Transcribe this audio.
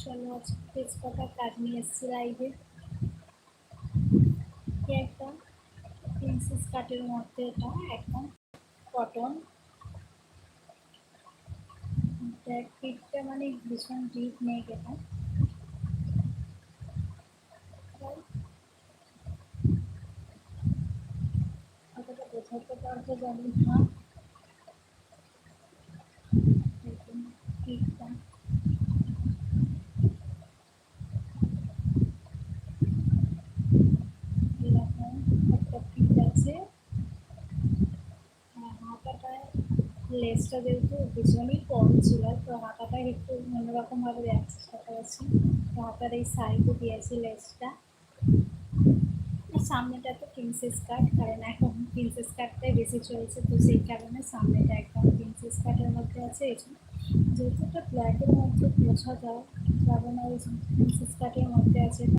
চলো আজকে ফেস কটা কাট নিয়ে এসেছি লাইভে। একটা প্রিন্সেস কাটের মধ্যে এটা একদম কটন, ফিটটা মানে ভীষণ ডিপ নেক এটা। অতটা বোঝাতে পারবো জানি না, ফিটটা এরকম একটা ফিট আছে। হাতাটায় লেসটা যেহেতু ভীষণই কম ছিল, তো হাতাটায় একটু অন্যরকমভাবে দেওয়ার চেষ্টা করেছি। তো হাতার এই সাইডে দিয়েছি লেসটা। সামনেটা তো প্রিন্সেস কাট, কারণ এখন প্রিন্সেস কাটটাই বেশি চলছে, তো সেই কারণে সামনেটা একদম প্রিন্সেস কাটের মধ্যে আছে। এই যেহেতু একটা ব্ল্যাকের মধ্যে বোঝা যায়, কারণ ওই প্রিন্সেস কাটের মধ্যে আছে।